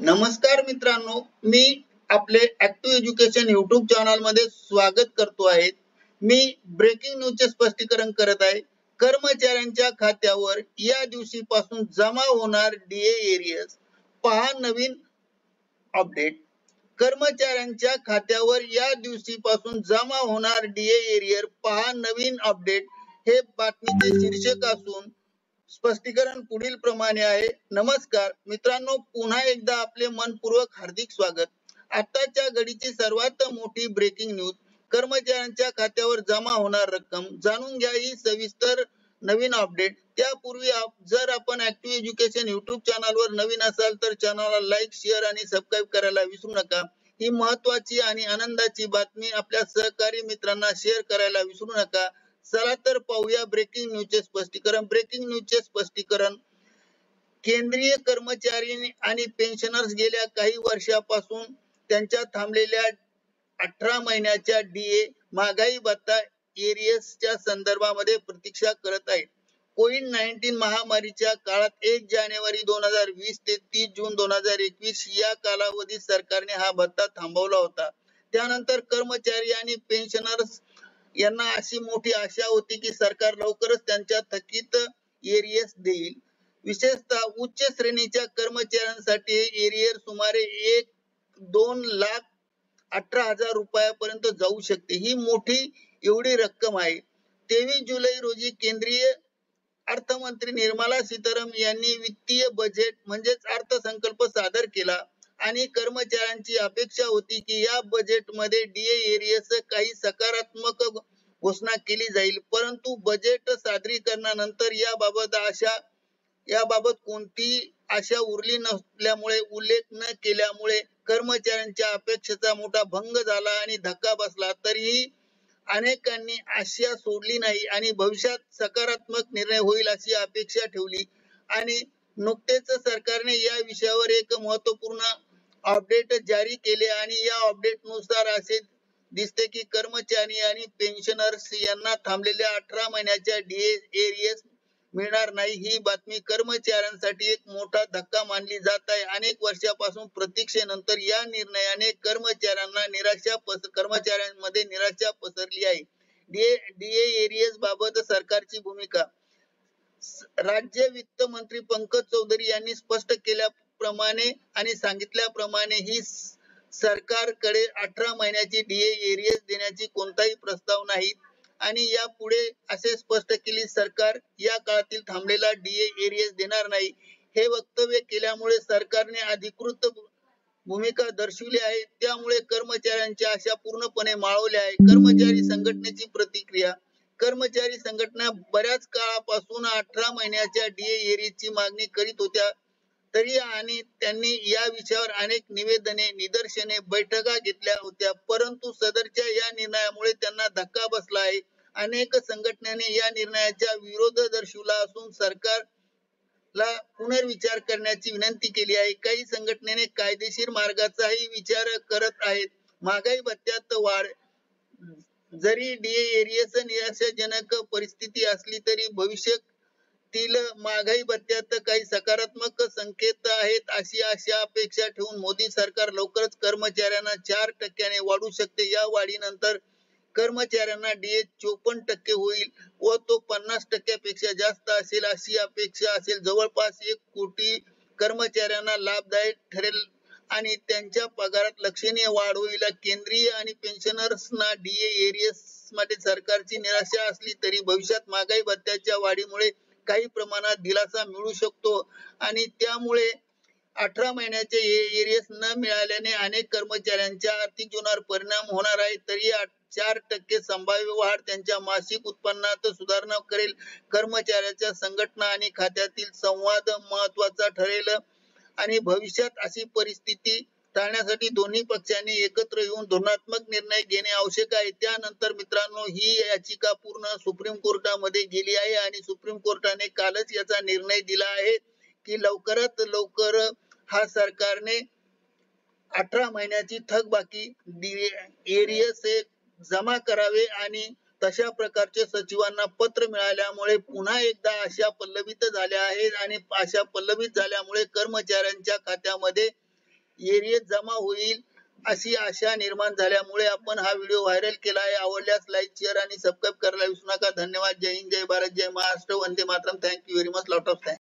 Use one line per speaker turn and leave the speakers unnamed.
नमस्कार मित्रांनो, मी आपले ऍक्टिव्ह एज्युकेशन युट्यूब चॅनल मध्ये स्वागत करतो आहे. मी ब्रेकिंग न्यूजचे स्पष्टीकरण करत आहे. कर्मचाऱ्यांच्या खात्यावर या दिवशीपासून जमा होणार डीए एरियर्स, पहा नवीन अपडेट. कर्मचाऱ्यांच्या खात्यावर या दिवशीपासून जमा होणार डीए एरियर, पहा नवीन अपडेट हे बातमीचे शीर्षक असून स्पष्टीकरण पुढील प्रमाणे आहे. नमस्कार मित्रांनो, पुन्हा एकदा आपले मनपूर्वक हार्दिक स्वागत. आताच्या घडीची सर्वात मोठी ब्रेकिंग न्यूज, कर्मचाऱ्यांच्या खात्यावर जमा होणार रक्कम. जाणून घ्या ही सविस्तर नवीन अपडेट. त्यापूर्वी जर आपण ऍक्टिव्ह एज्युकेशन युट्यूब चॅनलवर नवीन असाल तर चॅनलला लाईक, शेअर आणि सबस्क्राईब करायला विसरू नका. ही महत्त्वाची आणि आनंदाची बातमी आपल्या सहकारी मित्रांना शेअर करायला विसरू नका. चला तर पाहूया ब्रेकिंग न्यूजचे स्पष्टीकरण. ब्रेकिंग न्यूजचे स्पष्टीकरण. केंद्रीय कर्मचारी आणि पेन्शनर्स गेल्या काही वर्षापासून त्यांच्या थांबलेल्या 18 महिन्याच्या डीए महागाई भत्ता एरियसच्या संदर्भामध्ये प्रतीक्षा करत आहेत. कोविड-19 महामारीच्या काळात 1 जानेवारी 2020 ते 30 जून 2021 या कालावधीत सरकारने हा भत्ता थांबवला होता. त्यानंतर कर्मचारी आणि पेन्शनर्स यांना अशी मोठी आशा होती की सरकार लवकरच त्यांच्या थकीत एरियर्स देईल. विशेषतः उच्च श्रेणीच्या कर्मचाऱ्यांसाठी एरियर सुमारे 1,02,18,000 रुपयापर्यंत जाऊ शकते. ही मोठी एवढी रक्कम आहे. 23 जुलै रोजी केंद्रीय अर्थमंत्री निर्मला सीतारामन यांनी वित्तीय बजेट म्हणजेच अर्थसंकल्प सादर केला आणि कर्मचाऱ्यांची अपेक्षा होती की या बजेटमध्ये डीए एरियर्स काही सकारात्मक घोषणा केली जाईल. परंतु बजेट सादरीकरणानंतर याबाबत कोणतीही आशा उरली नसल्यामुळे, उल्लेख न केल्यामुळे कर्मचाऱ्यांच्या अपेक्षेचा मोठा भंग झाला आणि धक्का बसला. तरीही अनेकांनी आशा सोडली नाही आणि भविष्यात सकारात्मक निर्णय होईल अशी अपेक्षा ठेवली. आणि नुकतेच सरकारने या विषयावर एक महत्त्वपूर्ण अपडेट जारी केले आणि या अपडेटनुसार असे दिसते की कर्मचारी आणि पेन्शनर्स यांना थांबलेल्या 18 महिन्याच्या डीए एरियर्स मिळणार नाही. ही बातमी कर्मचाऱ्यांसाठी एक मोठा धक्का मानली जात आहे. अनेक वर्षापासून प्रतीक्षेनंतर या निर्णयाने कर्मचाऱ्यांमध्ये निराशा पसरली आहे. डीए एरियर्स बाबत सरकारची भूमिका. राज्य वित्त मंत्री पंकज चौधरी यांनी स्पष्ट केल्याप्रमाणे आणि सांगितल्याप्रमाणे ही सरकारकडे 18 महिन्याची डीए एरियर्स देण्याची कोणताही प्रस्ताव नाही आणि यापुढे असे स्पष्ट केले सरकार या काळातील थांबलेला डीए एरियर्स देणार नाही. हे वक्तव्य केल्यामुळे सरकारने अधिकृत भूमिका दर्शविली आहे. त्यामुळे कर्मचाऱ्यांच्या आशा पूर्णपणे मावळल्या आहे. कर्मचारी संघटनेची प्रतिक्रिया. कर्मचारी संघटना बऱ्याच काळापासून 18 महिन्याच्या डीए एरियर्सची मागणी करीत होत्या. तरी आणि त्यांनी या विषयावर अनेक निदर्शने, बैठका घेतल्या होत्या. परंतु सदरच्या या निर्णयामुळे त्यांना धक्का बसला आहे. अनेक संघटनांनी या निर्णयाचा विरोध दर्शविला असून सरकारला पुनर्विचार करण्याची विनंती केली आहे. काही संघटनेने कायदेशीर मार्गाचाही विचार करत आहेत. महागाई भत्त्यात वाढ. जरी डीए एरियर्स निराशाजनक परिस्थिती असली तरी भविष्यातील महागाई भत्त्यात काही सकारात्मक संकेत आहेत अशी अपेक्षा ठेवून मोदी सरकार लवकरच कर्मचाऱ्यांना 4% वाढवू शकते. या वाढीनंतर कर्मचाऱ्यांना डीए 54% होईल व तो 50% पेक्षा जास्त असेल अशी अपेक्षा असेल. जवळपास 1 कोटी कर्मचाऱ्यांना लाभदायक ठरेल आणि त्यांच्या पगारात लक्षणीय वाढ होईल. केंद्रीय आणि पेन्शनर्सना डीए एरियर्स मध्ये सरकारची निराशा असली तरी भविष्यात महागाई भत्त्याच्या वाढीमुळे काही प्रमाणात दिलासा मिळू शकतो आणि त्यामुळे 18 महिन्याचे एरियर्स न मिळाल्याने अनेक कर्मचाऱ्यांच्या आर्थिक जीवनावर परिणाम होणार आहे. तरी 4% संभाव्य वाढ त्यांच्या मासिक उत्पन्नात सुधारणा करेल. कर्मचाऱ्यांच्या संघटना आणि खात्यातील संवाद महत्त्वाचा ठरेल आणि भविष्यात अशी परिस्थिती टाळण्यासाठी दोन्ही पक्षांनी एकत्र येऊन धोरणात्मक निर्णय घेणे आवश्यक आहे. त्यानंतर मित्रांनो, ही याचिका पूर्ण सुप्रीम कोर्टामध्ये गेली आहे आणि सुप्रीम कोर्टाने कालच याचा निर्णय दिला आहे की लवकरात लवकर हा सरकारने 18 महिन्याची थकबाकी एरियर्स जमा करावे आणि तशा प्रकारचे सचिवांना पत्र मिळाल्यामुळे पुन्हा एकदा आशा पल्लवित झाल्या आहेत आणि आशा पल्लवित झाल्यामुळे कर्मचाऱ्यांच्या खात्यामध्ये एरियस जमा होईल अशी आशा निर्माण झाल्यामुळे आपण हा व्हिडिओ व्हायरल केला आहे. आवडल्यास लाईक, शेअर आणि सबस्क्राईब करायला विसरू नका. धन्यवाद. जय हिंद, जय भारत, जय महाराष्ट्र, वंदे मातरम. Thank you very much. Lot of thanks.